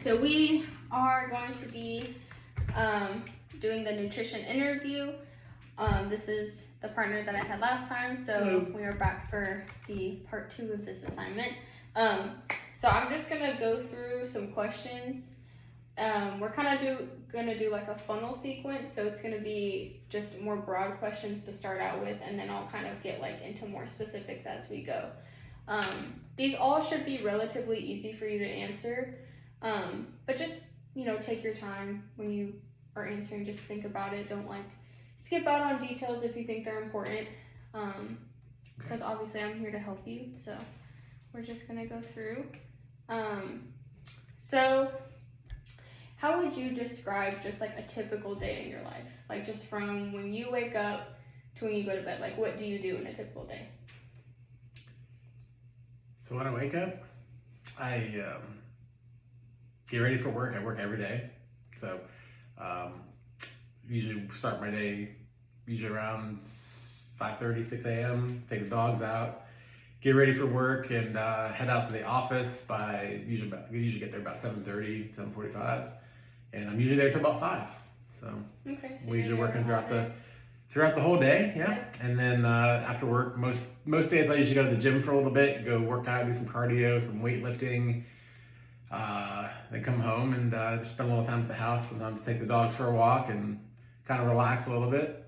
So we are going to be doing the nutrition interview. This is the partner that I had last time, so Hello. we are back for the part 2 of this assignment. So I'm just gonna go through some questions. We're kind of gonna do like a funnel sequence, so it's gonna be just more broad questions to start out with, and then I'll kind of get like into more specifics as we go. These all should be relatively easy for you to answer, but just take your time when you are answering. Just think about it. Don't like skip out on details if you think they're important, because obviously I'm here to help you. So we're just gonna go through. So how would you describe just like a typical day in your life? Like just from when you wake up to when you go to bed. Like what do you do in a typical day? So when I wake up, I get ready for work. I work every day. So usually start my day usually around 5:30, 6 a.m. Take the dogs out, get ready for work, and head out to the office by usually get there about 7:30, 7:45, and I'm usually there till about 5. So Okay. So we're usually working throughout the the whole day, yeah. And then after work, most days I usually go to the gym for a little bit, go work out, do some cardio, some weightlifting. Then come home and just spend a little time at the house. Sometimes take the dogs for a walk and kind of relax a little bit.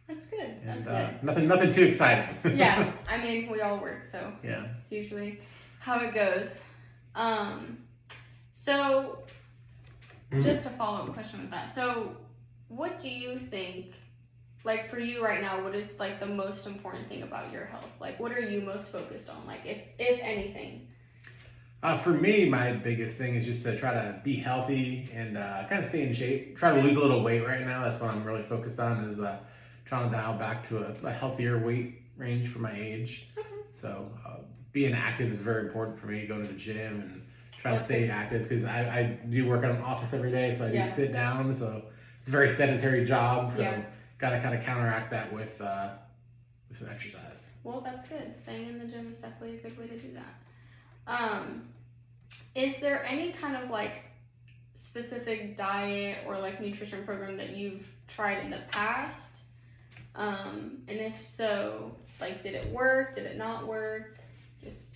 That's good. And That's good. nothing too exciting. Yeah, I mean we all work, so yeah. it's usually how it goes. So just a follow-up question with that. So what do you think, like for you right now, what is like the most important thing about your health? Like what are you most focused on, like if anything? For me, my biggest thing is just to try to be healthy and kind of stay in shape. Try to lose a little weight right now. That's what I'm really focused on, is trying to dial back to a healthier weight range for my age. Okay. So being active is very important for me, going to the gym and trying to stay active, because I do work in an office every day, so I do sit down. So it's a very sedentary job. So got to kind of counteract that with some exercise. Well, that's good. Staying in the gym is definitely a good way to do that. Is there any kind of like specific diet or like nutrition program that you've tried in the past? And if so, like did it work? Did it not work? Just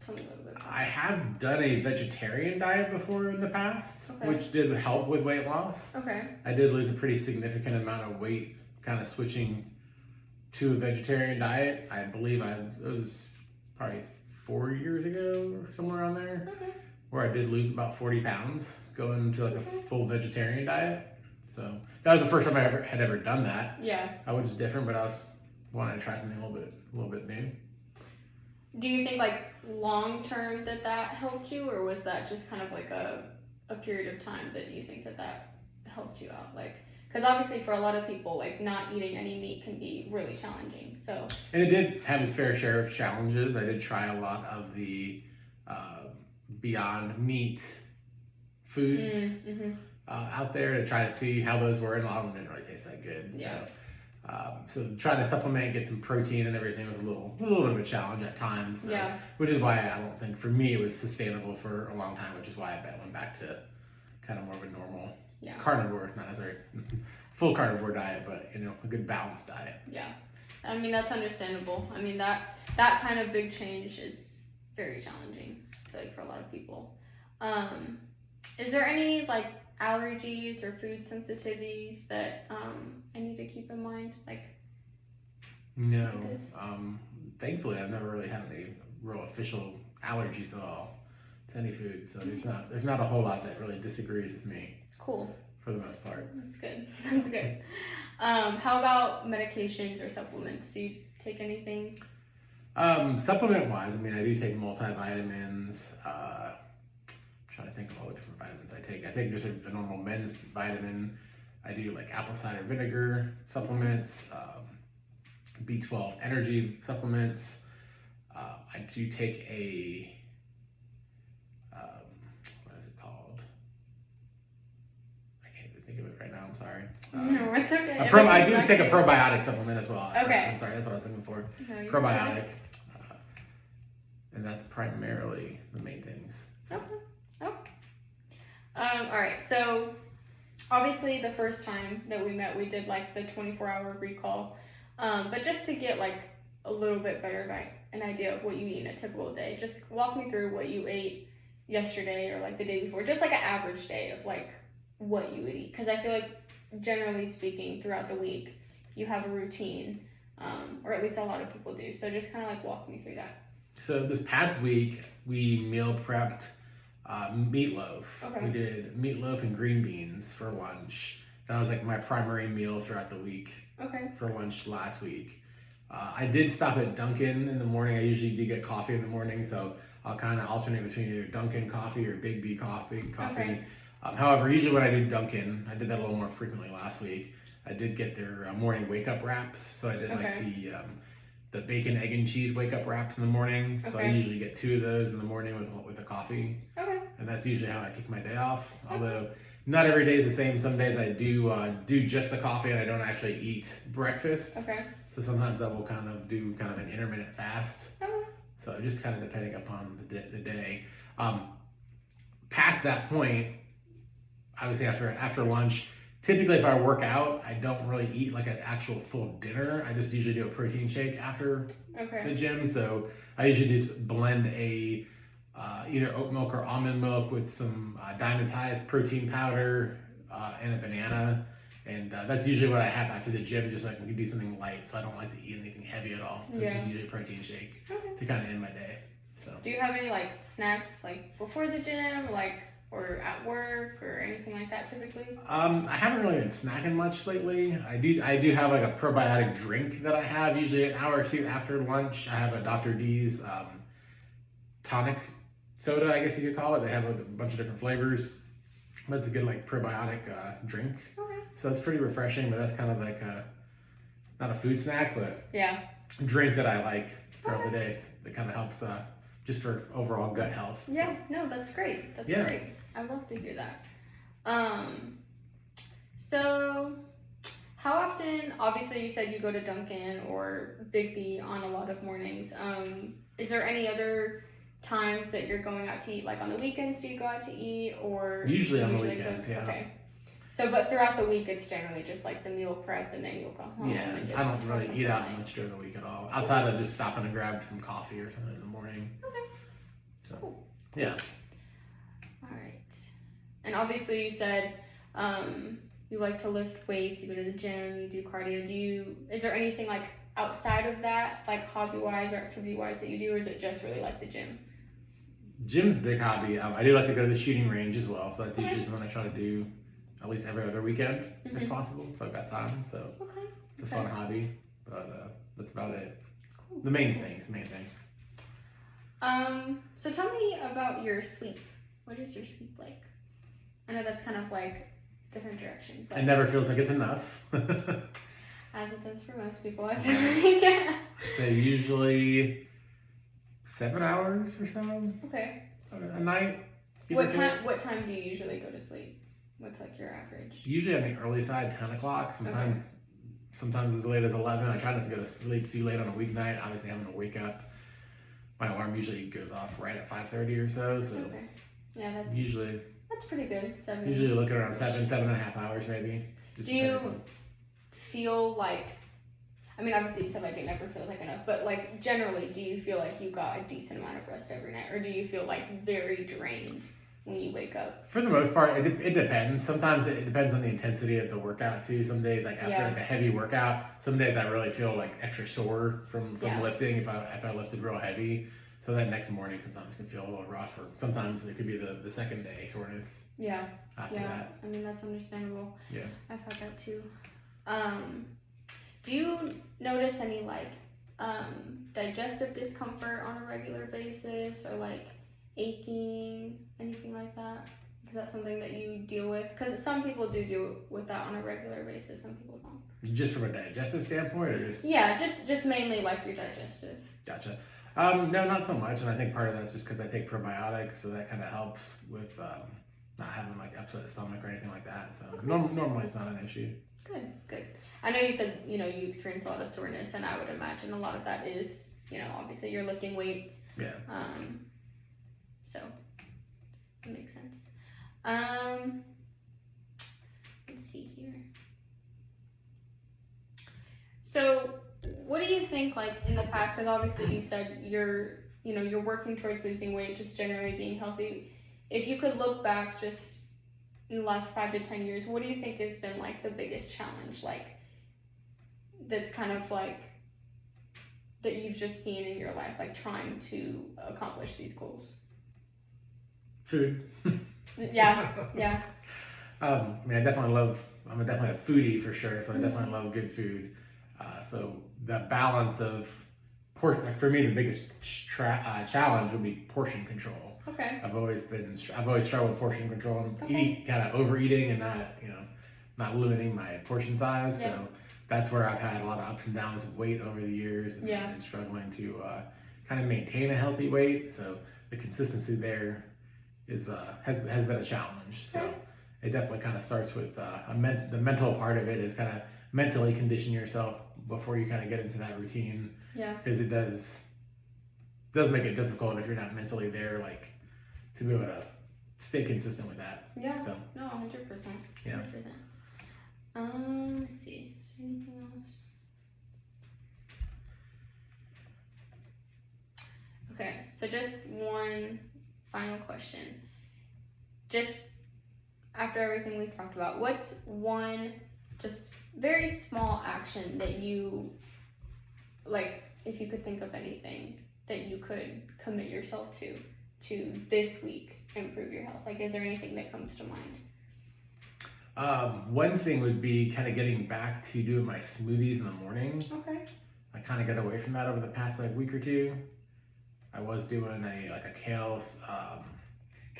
tell me a little bit about I have done a vegetarian diet before in the past, which did help with weight loss. Okay. I did lose a pretty significant amount of weight kind of switching to a vegetarian diet. I believe it was probably 4 years ago or somewhere around there, where I did lose about 40 pounds going to like a full vegetarian diet. So that was the first time I had ever done that. Yeah. I was different, but I was wanting to try something a little bit new. Do you think like long term that helped you, or was that just kind of like a period of time that you think that helped you out? Like, because obviously for a lot of people, like not eating any meat can be really challenging. So. And it did have its fair share of challenges. I did try a lot of the Beyond Meat foods out there to try to see how those were, and a lot of them didn't really taste that good. Yeah. So trying to supplement, get some protein and everything was a little bit of a challenge at times. So, which is why I don't think for me it was sustainable for a long time, which is why I went back to kind of more of a normal carnivore, not necessarily full carnivore diet, but a good balanced diet. Yeah, I mean that's understandable. I mean that kind of big change is very challenging, I feel like, for a lot of people. Is there any like allergies or food sensitivities that I need to keep in mind? Like no, thankfully I've never really had any real official allergies at all to any food, so there's not a whole lot that really disagrees with me. Cool. For the most part. That's good. That's good. How about medications or supplements? Do you take anything? Supplement wise, I mean, I do take multivitamins. I'm trying to think of all the different vitamins I take. I take just a normal men's vitamin. I do like apple cider vinegar supplements, B12 energy supplements. I do take a what is it called? I can't even think of it right now. I'm sorry. No, it's okay. I do take a probiotic supplement as well. Okay. I'm sorry, that's what I was looking for. No, probiotic. And that's primarily the main things. So. Okay. Oh, All right. So obviously the first time that we met, we did like the 24-hour recall. But just to get like a little bit better of an idea of what you eat in a typical day, just walk me through what you ate yesterday or like the day before, just like an average day of like what you would eat. Because I feel like generally speaking throughout the week you have a routine, or at least a lot of people do. So just kind of like walk me through that. So this past week we meal prepped meatloaf. Okay. We did meatloaf and green beans for lunch. That was like my primary meal throughout the week. Okay. For lunch last week. I did stop at Dunkin' in the morning. I usually do get coffee in the morning, so I'll kind of alternate between either Dunkin' coffee or Big B coffee. Okay. However, usually when I do Dunkin', I did that a little more frequently last week. I did get their morning wake up wraps, so I did like the bacon, egg, and cheese wake up wraps in the morning. So I Okay. usually get 2 of those in the morning with a coffee, Okay. and that's usually how I kick my day off. Although not every day is the same. Some days I do just the coffee and I don't actually eat breakfast. Okay. So sometimes I will kind of do kind of an intermittent fast. Okay. So just kind of depending upon the day. Past that point, obviously after lunch, typically if I work out, I don't really eat like an actual full dinner. I just usually do a protein shake after Okay. the gym. So I usually just blend a either oat milk or almond milk with some Dymatize protein powder and a banana. And that's usually what I have after the gym, just so I can do something light. So I don't like to eat anything heavy at all. So it's just usually a protein shake Okay. to kind of end my day. So. Do you have any like snacks like before the gym, like or at work or anything like that typically? I haven't really been snacking much lately. I do have like a probiotic drink that I have usually an hour or two after lunch. I have a Dr. D's tonic soda, I guess you could call it. They have a bunch of different flavors. That's a good like probiotic drink. Okay. So it's pretty refreshing, but that's kind of like not a food snack, but Yeah. a drink that I like throughout the day. That kind of helps just for overall gut health. Yeah. No, that's great. That's Yeah. great. I love to hear that. So how often? Obviously, you said you go to Dunkin' or Big B on a lot of mornings. Is there any other times that you're going out to eat? Like on the weekends, do you go out to eat, or Usually on the usually weekends, cook? yeah. Okay. So, but throughout the week, it's generally just like the meal prep, and then you'll come home. Yeah, and just I don't have really something eat out light. much during the week at all. Outside of just stopping to grab some coffee or something in the morning. Okay. So, Cool. yeah. All right. And obviously, you said you like to lift weights. You go to the gym. You do cardio. Is there anything like outside of that, like hobby-wise or activity-wise, that you do, or is it just really like the gym? Gym's a big hobby. I do like to go to the shooting range as well, so that's Okay. usually something I try to do at least every other weekend if Mhm. possible, if I've got time. So Okay. it's a fun hobby, but that's about it. Cool. The main things. So tell me about your sleep. What is your sleep like? I know that's kind of like different direction, but It never feels like it's enough. as it does for most people, I feel like. Yeah. So usually 7 hours or so Okay. a night. give or take. What time do you usually go to sleep? What's like your average? Usually on the early side, 10 o'clock. Sometimes as late as 11. I try not to go to sleep too late on a weeknight. Obviously, having to wake up. My alarm usually goes off right at 5:30 or so. So Okay. Yeah, that's usually pretty good. 7. looking around 7.5 hours maybe. Just Do you- depending on- Feel like, I mean, obviously you said like it never feels like enough, but like generally, do you feel like you got a decent amount of rest every night, or do you feel like very drained when you wake up? For the most part, it depends. Sometimes it depends on the intensity of the workout too. Some days, like after like a heavy workout, some days I really feel like extra sore from Yeah. lifting if I lifted real heavy. So that next morning sometimes can feel a little rough, or sometimes it could be the second day soreness Yeah. after Yeah. that. I mean, that's understandable. Yeah. I've had that too. Do you notice any like digestive discomfort on a regular basis, or like aching, anything like that? Is that something that you deal with? Because some people do with that on a regular basis, some people don't. Just from a digestive standpoint, or just Yeah, just mainly like your digestive. Gotcha. No, not so much, and I think part of that's just because I take probiotics, so that kind of helps with not having like upset stomach or anything like that. So normally it's not an issue. Good. I know you said, you experience a lot of soreness, and I would imagine a lot of that is, obviously you're lifting weights. Yeah. So that makes sense. Let's see here. So, what do you think, like, in the past, because obviously you said you're working towards losing weight, just generally being healthy. If you could look back just in the last 5 to 10 years, what do you think has been, like, the biggest challenge, like, that's kind of, like, that you've just seen in your life, like, trying to accomplish these goals? Food. Yeah. I mean, I'm definitely a foodie for sure, so I definitely love good food. So the balance of like for me, the biggest challenge would be portion control. Okay. I've always struggled with portion control and kind of overeating and not limiting my portion size. Yeah. So that's where I've had a lot of ups and downs of weight over the years and struggling to kind of maintain a healthy weight. So the consistency there has been a challenge. So it definitely kind of starts with the mental part of it is kind of mentally condition yourself before you kind of get into that routine. Yeah. Because it does make it difficult if you're not mentally there, like to be able to stay consistent with that. Yeah. So no, 100%. 100%. Yeah. Let's see. Is there anything else? Okay, so just one final question. Just after everything we've talked about, what's one just very small action that you, like, if you could think of anything that you could commit yourself to this week improve your health? Like, is there anything that comes to mind? One thing would be kind of getting back to doing my smoothies in the morning. Okay. I kind of got away from that over the past week or two. I was doing a kale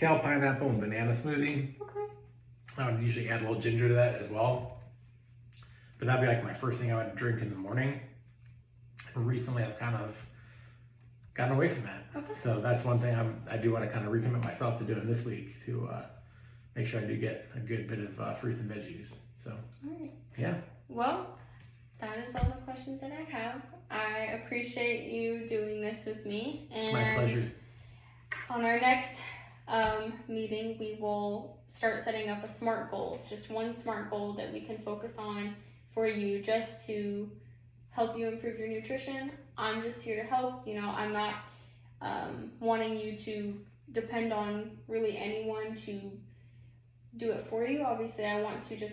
pineapple and banana smoothie. Okay. I would usually add a little ginger to that as well. But that'd be like my first thing I would drink in the morning. Recently, I've kind of gotten away from that. Okay. So that's one thing I do want to kind of recommit myself to doing this week to make sure I do get a good bit of fruits and veggies. So, All right. Yeah. Well, that is all the questions that I have. I appreciate you doing this with me. And It's my pleasure. on our next meeting, we will start setting up a SMART goal, just one SMART goal that we can focus on for you just to help you improve your nutrition. I'm just here to help. I'm not wanting you to depend on really anyone to do it for you. Obviously, I want to just